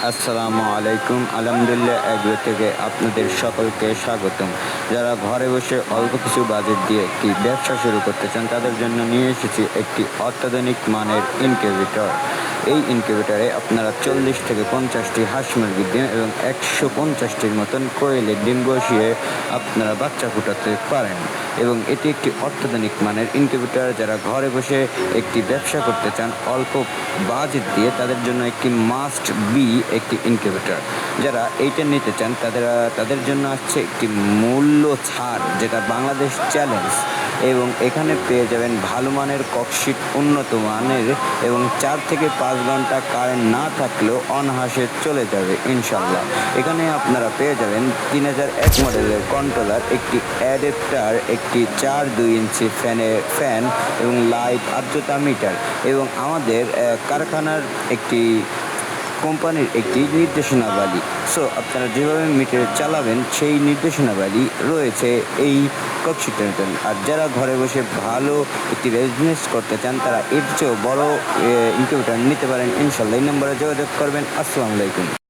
আসসালামু আলাইকুম। আলহামদুলিল্লাহ এগ্রো থেকে আপনাদের সকলকে স্বাগতম। যারা ঘরে বসে অল্প কিছু বাজেট দিয়ে একটি ব্যবসা শুরু করতে চান তাদের জন্য নিয়ে এসেছি একটি অত্যাধুনিক মানের ইনকিউবেটর। এই ইনকিউবেটরে আপনারা 40 থেকে 50টি হাঁস মুরগির ডিম এবং 150টির মতন কোয়েলের ডিম বসিয়ে আপনারা বাচ্চা ফোটাতে পারেন এবং এটি একটি অত্যাধুনিক মানের ইনকিউবেটর। যারা ঘরে বসে একটি ব্যবসা করতে চান অল্প বাজেট দিয়ে তাদের জন্য একটি মাস্ট বি একটি ইনকিউবেটর। যারা এইটা নিতে চান তাদের জন্য আসছে একটি মূল্য ছাড়, যেটা বাংলাদেশ চ্যালেঞ্জ, এবং এখানে পেয়ে যাবেন ভালো মানের ককশিট, উন্নত মানের, এবং 4 থেকে 5 ঘন্টা কারেন্ট না থাকলেও অনহাসে চলে যাবে ইনশাল্লাহ। এখানে আপনারা পেয়ে যাবেন 3001 মডেলের কন্ট্রোলার, একটি অ্যাডাপ্টার, একটি 4-2 ইঞ্চি ফ্যান এবং লাইট আর্দ্রতা মিটার, এবং আমাদের কারখানার একটি কোম্পানির একটি নির্দেশনাবলী। সো আপনারা যেভাবে মিটার চালাবেন সেই নির্দেশনাবলী রয়েছে এই ককশিটের জন্য। আর যারা ঘরে বসে ভালো একটি বিজনেস করতে চান তারা এর চেয়েও বড় ইনকিউবেটর নিতে পারেন ইনশাল্লাহ। এই নম্বরে যোগাযোগ করবেন। আসসালামু আলাইকুম।